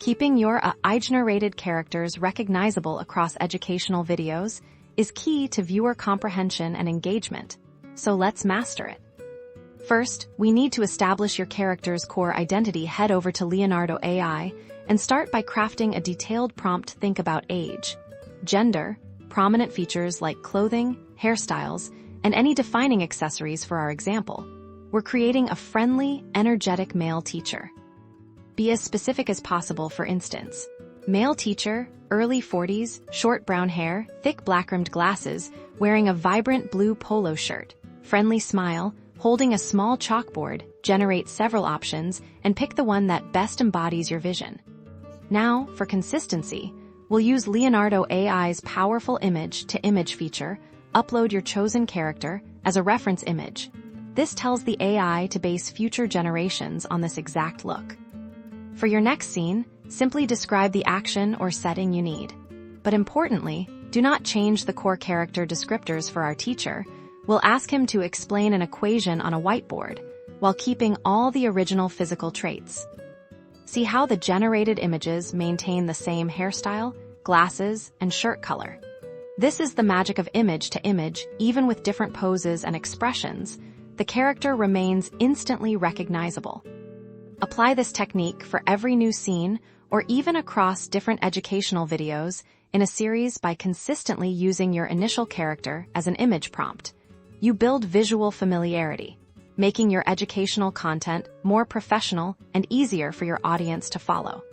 Keeping your AI-generated characters recognizable across educational videos is key to viewer comprehension and engagement, so let's master it. First, we need to establish your character's core identity. Head over to Leonardo AI and start by crafting a detailed prompt. Think about age, gender, prominent features like clothing, hairstyles, and any defining accessories. For our example, we're creating a friendly, energetic male teacher. Be as specific as possible. For instance, male teacher, early 40s, short brown hair, thick black-rimmed glasses, wearing a vibrant blue polo shirt, friendly smile, holding a small chalkboard. Generate several options and pick the one that best embodies your vision. Now, for consistency, we'll use Leonardo AI's powerful image-to-image feature. Upload your chosen character as a reference image. This tells the AI to base future generations on this exact look. For your next scene, simply describe the action or setting you need. But importantly, do not change the core character descriptors. For our teacher, we'll ask him to explain an equation on a whiteboard while keeping all the original physical traits. See how the generated images maintain the same hairstyle, glasses, and shirt color. This is the magic of image to image. Even with different poses and expressions, the character remains instantly recognizable. Apply this technique for every new scene or even across different educational videos in a series. By consistently using your initial character as an image prompt, you build visual familiarity, making your educational content more professional and easier for your audience to follow.